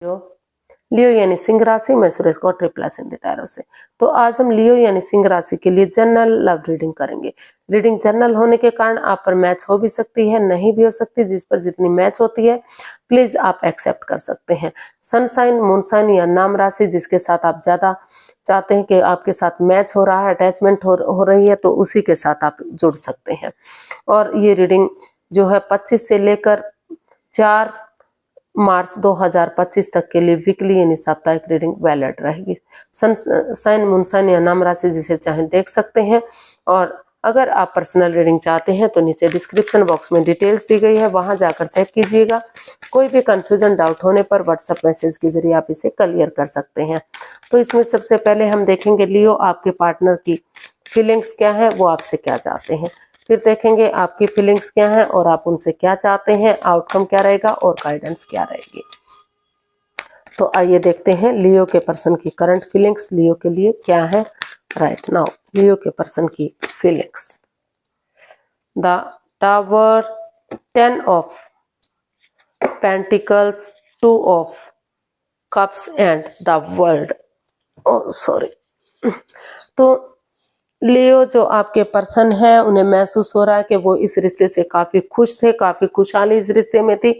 लियो लियो यानी सिंह राशि। मैं Suresh Gaur replace in the tarot से। तो आज हम लियो यानी सिंह राशि के लिए जनरल लव रीडिंग करेंगे। रीडिंग जनरल होने के कारण आप पर मैच हो भी सकती है, नहीं भी हो सकती। जिस पर जितनी मैच होती है प्लीज आप एक्सेप्ट कर सकते हैं। सनसाइन, मूनसाइन या नाम राशि जिसके साथ आप ज्यादा चाहते हैं कि आपके साथ मैच हो रहा है, अटैचमेंट हो रही है, तो उसी के साथ आप जुड़ सकते हैं। और ये रीडिंग जो है 25 से लेकर 4 मार्च 2025 तक के लिए वीकली यानी साप्ताहिक रीडिंग वैलिड रहेगी। सन मूनसाइन या नाम राशि जिसे चाहें देख सकते हैं। और अगर आप पर्सनल रीडिंग चाहते हैं तो नीचे डिस्क्रिप्शन बॉक्स में डिटेल्स दी गई है, वहां जाकर चेक कीजिएगा। कोई भी कंफ्यूजन डाउट होने पर व्हाट्सएप मैसेज के जरिए आप इसे क्लियर कर सकते हैं। तो इसमें सबसे पहले हम देखेंगे लियो आपके पार्टनर की फीलिंग्स क्या है, वो आपसे क्या चाहते हैं। फिर देखेंगे आपकी फीलिंग्स क्या हैं और आप उनसे क्या चाहते हैं, आउटकम क्या रहेगा और गाइडेंस क्या रहेगी। तो आइए देखते हैं लियो के पर्सन की करंट फीलिंग्स लियो के लिए क्या है राइट नाउ। लियो के पर्सन की feelings, the tower, 10 of pentacles, 2 of cups and the world. Sorry. तो लियो जो आपके पर्सन है उन्हें महसूस हो रहा है कि वो इस रिश्ते से काफी खुश थे, काफी खुशहाली इस रिश्ते में थी।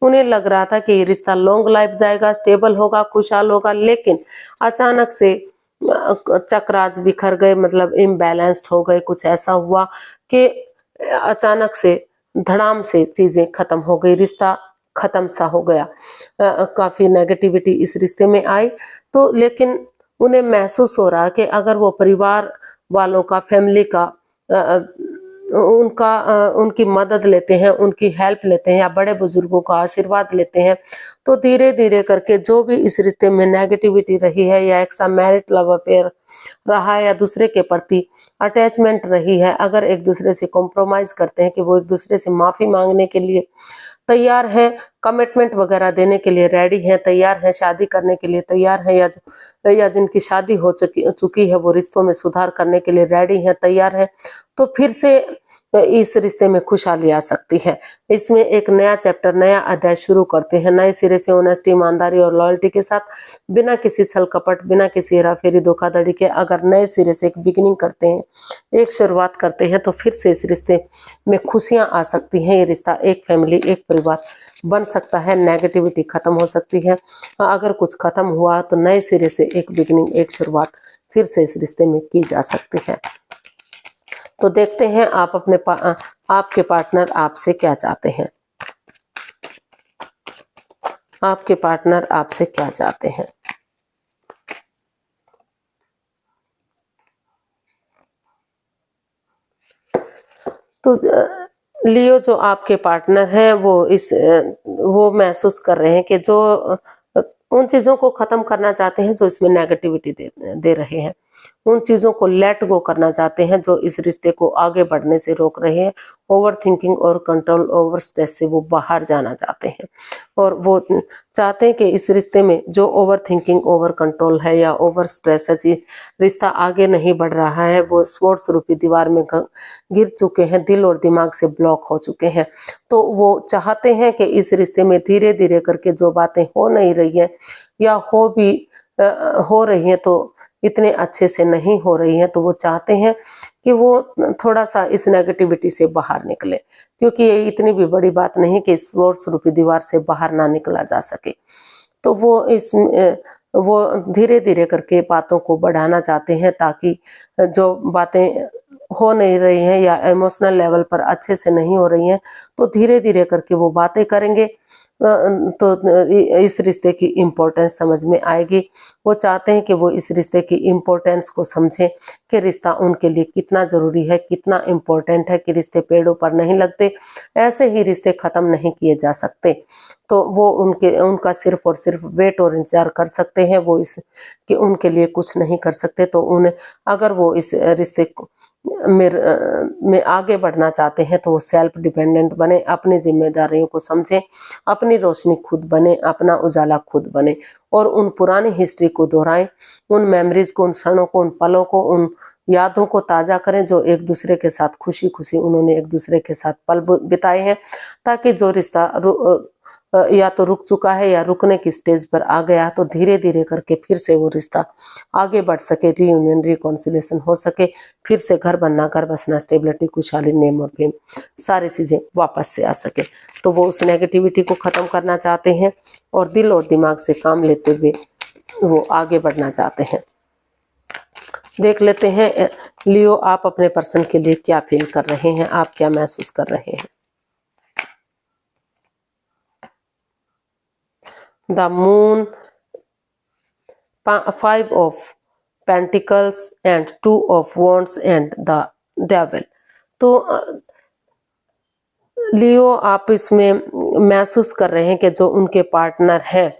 उन्हें लग रहा था कि ये रिश्ता लॉन्ग लाइफ जाएगा, स्टेबल होगा, खुशहाल होगा। लेकिन अचानक से चक्रास बिखर गए, मतलब इम्बैलेंस्ड हो गए। कुछ ऐसा हुआ कि अचानक से धड़ाम से चीजें खत्म हो गई, रिश्ता खत्म सा हो गया। काफी नेगेटिविटी इस रिश्ते में आई। तो लेकिन उन्हें महसूस हो रहा कि अगर वो परिवार वालों का, फैमिली का उनकी मदद लेते हैं, उनकी हेल्प लेते हैं या बड़े बुजुर्गों का आशीर्वाद लेते हैं, तो धीरे धीरे करके जो भी इस रिश्ते में नेगेटिविटी रही है या एक्स्ट्रा मैरिट लव अफेयर रहा है या दूसरे के प्रति अटैचमेंट रही है, अगर एक दूसरे से कॉम्प्रोमाइज करते हैं कि वो एक दूसरे से माफी मांगने के लिए तैयार हैं, कमिटमेंट वगैरह देने के लिए रेडी हैं, तैयार हैं, शादी करने के लिए तैयार हैं, या जिनकी शादी हो चुकी है वो रिश्तों में सुधार करने के लिए रेडी हैं, तैयार हैं, तो फिर से इस रिश्ते में खुशहाली आ सकती है। इसमें एक नया चैप्टर, नया अध्याय शुरू करते हैं नए सिरे से, ऑनेस्टी, ईमानदारी और लॉयल्टी के साथ, बिना किसी छल कपट, बिना किसी हेराफेरी धोखाधड़ी के अगर नए सिरे से एक बिगिनिंग करते हैं, एक शुरुआत करते हैं, तो फिर से इस रिश्ते में खुशियां आ सकती हैं। ये रिश्ता एक फैमिली, एक परिवार बन सकता है। नेगेटिविटी खत्म हो सकती है। अगर कुछ खत्म हुआ तो नए सिरे से एक बिगिनिंग, एक शुरुआत फिर से इस रिश्ते में की जा सकती है। तो देखते हैं आपके पार्टनर आपसे क्या चाहते हैं। आपके पार्टनर आपसे क्या चाहते हैं। तो लियो जो आपके पार्टनर हैं वो महसूस कर रहे हैं कि जो उन चीजों को खत्म करना चाहते हैं जो इसमें नेगेटिविटी दे रहे हैं, उन चीजों को लेट गो करना चाहते हैं जो इस रिश्ते को आगे बढ़ने से रोक रहे हैं। ओवर थिंकिंग और कंट्रोल, ओवर स्ट्रेस से वो बाहर जाना चाहते हैं और वो चाहते हैं कि इस रिश्ते में जो ओवर थिंकिंग, ओवर कंट्रोल है या ओवर स्ट्रेस है, जी रिश्ता आगे नहीं बढ़ रहा है, वो स्वॉर्ड रूपी दीवार में गिर चुके हैं, दिल और दिमाग से ब्लॉक हो चुके हैं। तो वो चाहते हैं कि इस रिश्ते में धीरे धीरे करके जो बातें हो नहीं रही है या हो रही हैं तो इतने अच्छे से नहीं हो रही हैं, तो वो चाहते हैं कि वो थोड़ा सा इस नेगेटिविटी से बाहर निकले, क्योंकि ये इतनी भी बड़ी बात नहीं कि इस स्वॉर्ड रूपी दीवार से बाहर ना निकला जा सके। तो वो धीरे धीरे करके बातों को बढ़ाना चाहते हैं ताकि जो बातें हो नहीं रही हैं या इमोशनल लेवल पर अच्छे से नहीं हो रही हैं, तो धीरे धीरे करके वो बातें करेंगे तो इस रिश्ते की इम्पोर्टेंस समझ में आएगी। वो चाहते हैं कि वो इस रिश्ते की इम्पोर्टेंस को समझें कि रिश्ता उनके लिए कितना जरूरी है, कितना इम्पोर्टेंट है, कि रिश्ते पेड़ों पर नहीं लगते, ऐसे ही रिश्ते खत्म नहीं किए जा सकते। तो वो उनका सिर्फ और सिर्फ वेट और इंतजार कर सकते हैं, वो इस कि उनके लिए कुछ नहीं कर सकते। तो उन्हें अगर वो इस रिश्ते में आगे बढ़ना चाहते हैं तो वो सेल्फ डिपेंडेंट बने, अपनी जिम्मेदारियों को समझें, अपनी रोशनी खुद बने, अपना उजाला खुद बने और उन पुरानी हिस्ट्री को दोहराएं, उन मेमोरीज को, उन क्षणों को, उन पलों को, उन यादों को ताजा करें जो एक दूसरे के साथ खुशी खुशी उन्होंने एक दूसरे के साथ पल बिताए हैं, ताकि जो रिश्ता या तो रुक चुका है या रुकने की स्टेज पर आ गया, तो धीरे धीरे करके फिर से वो रिश्ता आगे बढ़ सके, रीयूनियन रिकॉन्सिलेशन हो सके, फिर से घर बनना, घर बसना, स्टेबिलिटी, खुशहाली, नेम और फेम, सारी चीजें वापस से आ सके। तो वो उस नेगेटिविटी को खत्म करना चाहते हैं और दिल और दिमाग से काम लेते हुए वो आगे बढ़ना चाहते हैं। देख लेते हैं लियो, आप अपने पर्सन के लिए क्या फील कर रहे हैं, आप क्या महसूस कर रहे हैं। The moon, 5 of pentacles and 2 of wands and the devil. तो लियो, आप इसमें महसूस कर रहे हैं कि जो उनके पार्टनर हैं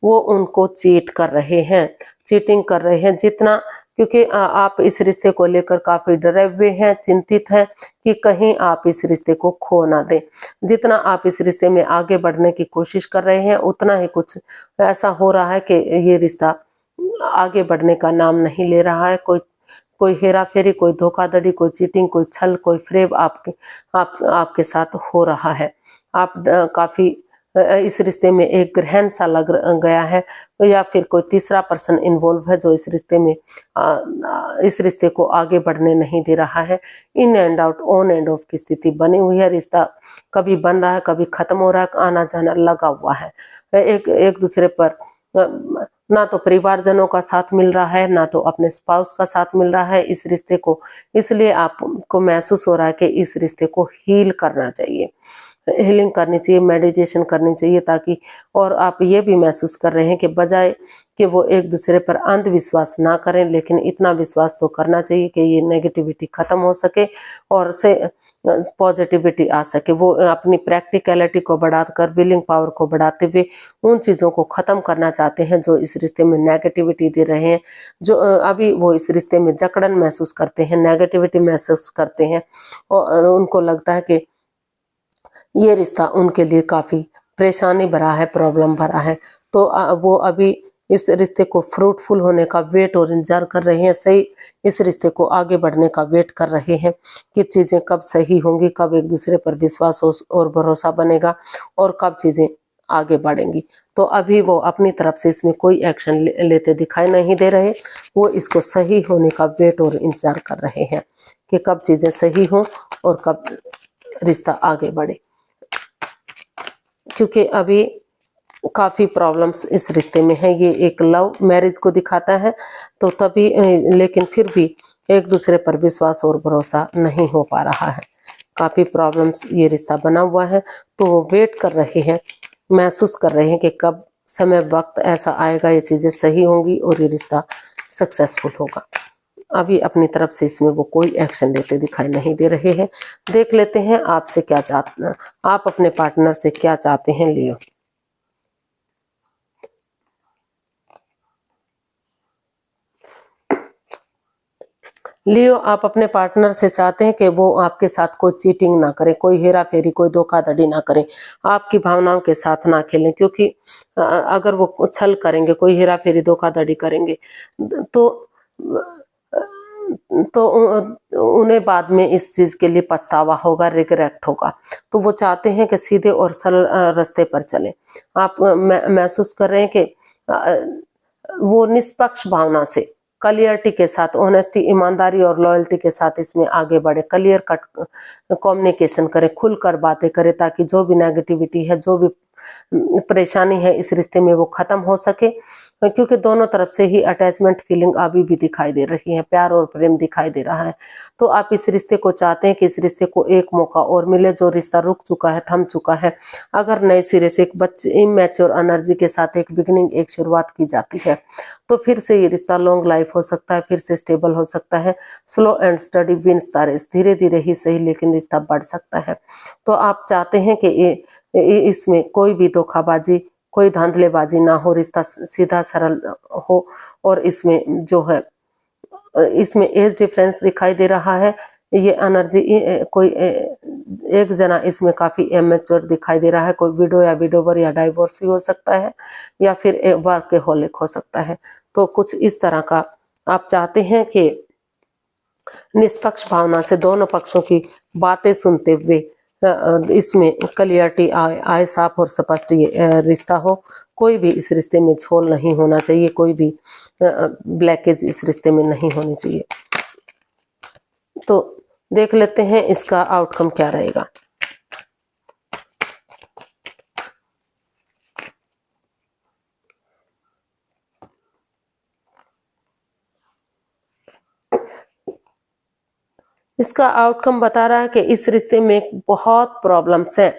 वो उनको चीट कर रहे हैं, चीटिंग कर रहे हैं, जितना, क्योंकि आप इस रिश्ते को लेकर काफी डरे हुए हैं, चिंतित हैं कि कहीं आप इस रिश्ते को खो ना दें। जितना आप इस रिश्ते में आगे बढ़ने की कोशिश कर रहे हैं, उतना ही कुछ ऐसा हो रहा है कि ये रिश्ता आगे बढ़ने का नाम नहीं ले रहा है। कोई हेरा फेरी, कोई धोखाधड़ी, कोई चीटिंग, कोई छल, कोई फ्रेब आपके साथ हो रहा है। आप काफी इस रिश्ते में एक ग्रहण सा लग गया है, या फिर कोई तीसरा पर्सन इन्वॉल्व है जो इस रिश्ते में इस रिश्ते को आगे बढ़ने नहीं दे रहा है। In and out, on end of की स्थिति बनी हुई है। रिश्ता कभी बन रहा है, कभी खत्म हो रहा है, आना जाना लगा हुआ है। एक दूसरे पर ना तो परिवारजनों का साथ मिल रहा है, ना तो अपने स्पाउस का साथ मिल रहा है इस रिश्ते को। इसलिए आपको महसूस हो रहा है कि इस रिश्ते को हील करना चाहिए, हीलिंग करनी चाहिए, मेडिटेशन करनी चाहिए, ताकि, और आप ये भी महसूस कर रहे हैं कि बजाय कि वो एक दूसरे पर अंधविश्वास ना करें, लेकिन इतना विश्वास तो करना चाहिए कि ये नेगेटिविटी खत्म हो सके और से पॉजिटिविटी आ सके। वो अपनी प्रैक्टिकलिटी को बढ़ाकर, विलिंग पावर को बढ़ाते हुए उन चीज़ों को ख़त्म करना चाहते हैं जो इस रिश्ते में नेगेटिविटी दे रहे हैं। जो अभी वो इस रिश्ते में जकड़न महसूस करते हैं, नेगेटिविटी महसूस करते हैं, और उनको लगता है कि ये रिश्ता उनके लिए काफ़ी परेशानी भरा है, प्रॉब्लम भरा है। तो वो अभी इस रिश्ते को फ्रूटफुल होने का वेट और इंतजार कर रहे हैं, सही इस रिश्ते को आगे बढ़ने का वेट कर रहे हैं कि चीज़ें कब सही होंगी, कब एक दूसरे पर विश्वास और भरोसा बनेगा और कब चीज़ें आगे बढ़ेंगी। तो अभी वो अपनी तरफ से इसमें कोई एक्शन लेते दिखाई नहीं दे रहे। वो इसको सही होने का वेट और इंतजार कर रहे हैं कि कब चीज़ें सही हों और कब रिश्ता आगे बढ़े, क्योंकि अभी काफ़ी प्रॉब्लम्स इस रिश्ते में है। ये एक लव मैरिज को दिखाता है, तो तभी लेकिन फिर भी एक दूसरे पर विश्वास और भरोसा नहीं हो पा रहा है। काफ़ी प्रॉब्लम्स ये रिश्ता बना हुआ है, तो वो वेट कर रहे हैं, महसूस कर रहे हैं कि कब समय वक्त ऐसा आएगा, ये चीज़ें सही होंगी और ये रिश्ता सक्सेसफुल होगा। अभी अपनी तरफ से इसमें वो कोई एक्शन लेते दिखाई नहीं दे रहे हैं। देख लेते हैं आपसे क्या चाहते, आप अपने पार्टनर से क्या चाहते हैं लियो। लियो, आप अपने पार्टनर से चाहते हैं कि वो आपके साथ कोई चीटिंग ना करे, कोई हेरा फेरी, कोई धोखाधड़ी ना करें, आपकी भावनाओं के साथ ना खेलें, क्योंकि अगर वो छल करेंगे, कोई हेरा फेरी, धोखाधड़ी करेंगे, तो उन्हें बाद में इस चीज़ के लिए पछतावा होगा, रिग्रेट होगा। तो वो चाहते हैं कि सीधे और सरल रास्ते पर चलें। आप महसूस कर रहे हैं कि वो निष्पक्ष भावना से, क्लियरिटी के साथ, ऑनेस्टी, ईमानदारी और लॉयल्टी के साथ इसमें आगे बढ़े, क्लियर कट कम्युनिकेशन करें, खुलकर बातें करें, ताकि जो भी नेगेटिविटी है, जो भी परेशानी है इस रिश्ते में वो खत्म हो सके, क्योंकि दोनों तरफ से ही अटैचमेंट फीलिंग अभी भी दिखाई दे रही है, प्यार और प्रेम दिखाई दे रहा है। तो आप इस रिश्ते को चाहते हैं कि इस रिश्ते को एक मौका और मिले। जो रिश्ता रुक चुका है, थम चुका है, अगर नए सिरे से एक बच्चे इमैच्योर एनर्जी के साथ एक बिगिनिंग, एक शुरुआत की जाती है, तो फिर से ये रिश्ता लॉन्ग लाइफ हो सकता है, फिर से स्टेबल हो सकता है। Slow and steady wins the race, धीरे धीरे ही सही लेकिन रिश्ता बढ़ सकता है। तो आप चाहते हैं कि इसमें कोई भी धोखाबाजी, कोई धांधलेबाजी ना हो, रिश्ता सीधा सरल हो। और इसमें जो है, इसमें एज डिफरेंस दिखाई दे रहा है। ये एनर्जी कोई एक जना इसमें काफ़ी इमेच्योर दिखाई दे रहा है, कोई विडो या विडोवर या डाइवोर्सी हो सकता है, या फिर वर्कहोलिक हो सकता है। तो कुछ इस तरह का आप चाहते हैं कि निष्पक्ष भावना से दोनों पक्षों की बातें सुनते हुए इसमें क्लियरिटी आए, साफ और स्पष्ट ये रिश्ता हो। कोई भी इस रिश्ते में झोल नहीं होना चाहिए, कोई भी ब्लैकेज इस रिश्ते में नहीं होनी चाहिए। तो देख लेते हैं इसका आउटकम क्या रहेगा। इसका आउटकम बता रहा है कि इस रिश्ते में बहुत प्रॉब्लम्स हैं,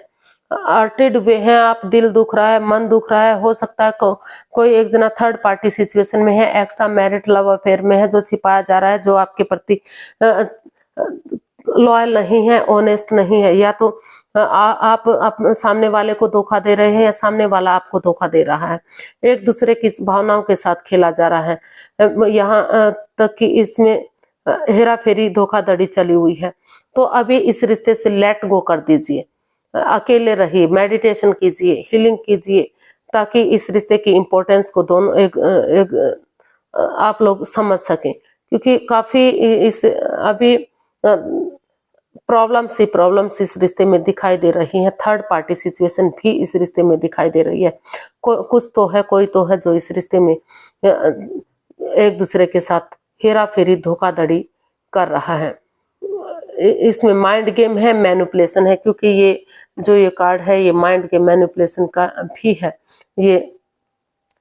अर्टेड हुए हैं आप, दिल दुख रहा है, मन दुख रहा है, हो सकता है कोई एक जना थर्ड पार्टी सिचुएशन में है, एक्स्ट्रा मैरिट लव अफेयर में है, जो छिपाया जा रहा है, जो आपके प्रति लॉयल नहीं है, ऑनेस्ट नहीं है, या तो आप सामने वाले को धोखा दे रहे हैं या सामने वाला आपको धोखा दे रहा है। एक दूसरे की भावनाओं के साथ खेला जा रहा है, यहाँ तक कि इसमें हेरा फेरी धोखाधड़ी चली हुई है। तो अभी इस रिश्ते से लेट गो कर दीजिए, अकेले रहिए, मेडिटेशन कीजिए, हीलिंग कीजिए, ताकि इस रिश्ते की इम्पोर्टेंस को दोनों एक आप लोग समझ सकें। क्योंकि काफी इस अभी प्रॉब्लम्स इस रिश्ते में दिखाई दे रही है, थर्ड पार्टी सिचुएशन भी इस रिश्ते में दिखाई दे रही है। कुछ तो है, कोई तो है जो इस रिश्ते में एक दूसरे के साथ हेरा फेरी धोखाधड़ी कर रहा है। इसमें माइंड गेम है, मैनिपुलेशन है, क्योंकि ये कार्ड है ये माइंड गेम मैनिपुलेशन का भी है। ये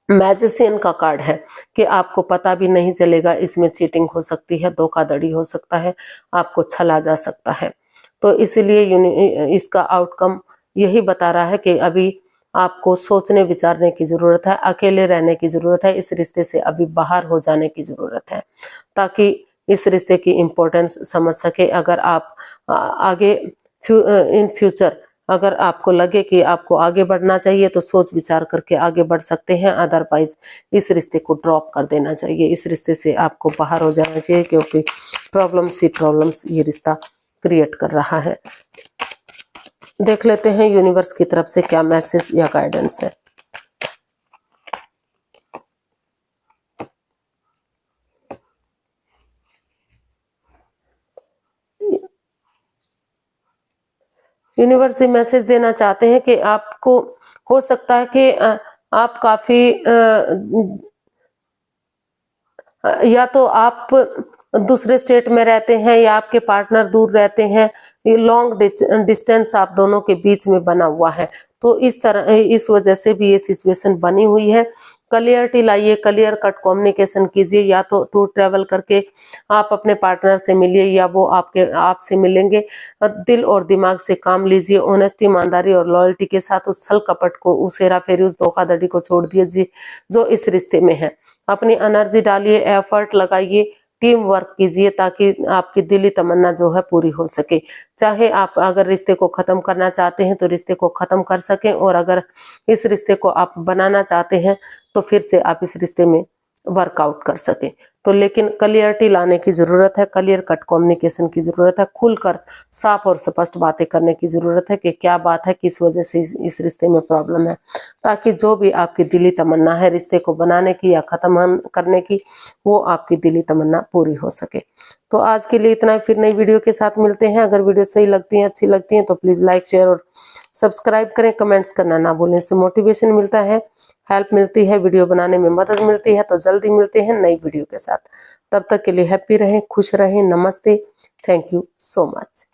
मैजिशियन का कार्ड है कि आपको पता भी नहीं चलेगा, इसमें चीटिंग हो सकती है, धोखाधड़ी हो सकता है, आपको छला जा सकता है। तो इसीलिए इसका आउटकम यही बता रहा है कि अभी आपको सोचने विचारने की जरूरत है, अकेले रहने की जरूरत है, इस रिश्ते से अभी बाहर हो जाने की जरूरत है, ताकि इस रिश्ते की इम्पोर्टेंस समझ सके। अगर आप आगे इन फ्यूचर अगर आपको लगे कि आपको आगे बढ़ना चाहिए तो सोच विचार करके आगे बढ़ सकते हैं, अदरवाइज इस रिश्ते को ड्रॉप कर देना चाहिए, इस रिश्ते से आपको बाहर हो जाना चाहिए, क्योंकि प्रॉब्लम्स ये रिश्ता क्रिएट कर रहा है। देख लेते हैं यूनिवर्स की तरफ से क्या मैसेज या गाइडेंस है। यूनिवर्स मैसेज देना चाहते हैं कि आपको हो सकता है कि आप काफी या तो आप दूसरे स्टेट में रहते हैं या आपके पार्टनर दूर रहते हैं, ये लॉन्ग डिस्टेंस आप दोनों के बीच में बना हुआ है। तो इस वजह से भी ये सिचुएशन बनी हुई है। क्लियरिटी लाइए, क्लियर कट कम्युनिकेशन कीजिए, या तो टूर ट्रेवल करके आप अपने पार्टनर से मिलिए या वो आपसे मिलेंगे। दिल और दिमाग से काम लीजिए, ऑनेस्टी, ईमानदारी और लॉयल्टी के साथ उस छल कपट को, उस हेरा फेरी, उस धोखाधड़ी को छोड़ दीजिए जो इस रिश्ते में है। अपनी एनर्जी डालिए, एफर्ट लगाइए, टीम वर्क कीजिए, ताकि आपकी दिली तमन्ना जो है पूरी हो सके। चाहे आप अगर रिश्ते को खत्म करना चाहते हैं तो रिश्ते को खत्म कर सकें, और अगर इस रिश्ते को आप बनाना चाहते हैं तो फिर से आप इस रिश्ते में वर्कआउट कर सकें। तो लेकिन क्लियरिटी लाने की जरूरत है, क्लियर कट कम्युनिकेशन की जरूरत है, खुलकर साफ और स्पष्ट बातें करने की जरूरत है कि क्या बात है, किस वजह से इस रिश्ते में प्रॉब्लम है, ताकि जो भी आपकी दिली तमन्ना है रिश्ते को बनाने की या खत्म करने की, वो आपकी दिली तमन्ना पूरी हो सके। तो आज के लिए इतना ही, फिर नई वीडियो के साथ मिलते हैं। अगर वीडियो सही लगती है, अच्छी लगती है तो प्लीज लाइक, शेयर और सब्सक्राइब करें, कमेंट्स करना ना भूलें, इससे मोटिवेशन मिलता है, हेल्प मिलती है, वीडियो बनाने में मदद मिलती है। तो जल्दी मिलते हैं नई वीडियो के साथ, तब तक के लिए हैप्पी रहें, खुश रहें। नमस्ते, थैंक यू सो मच।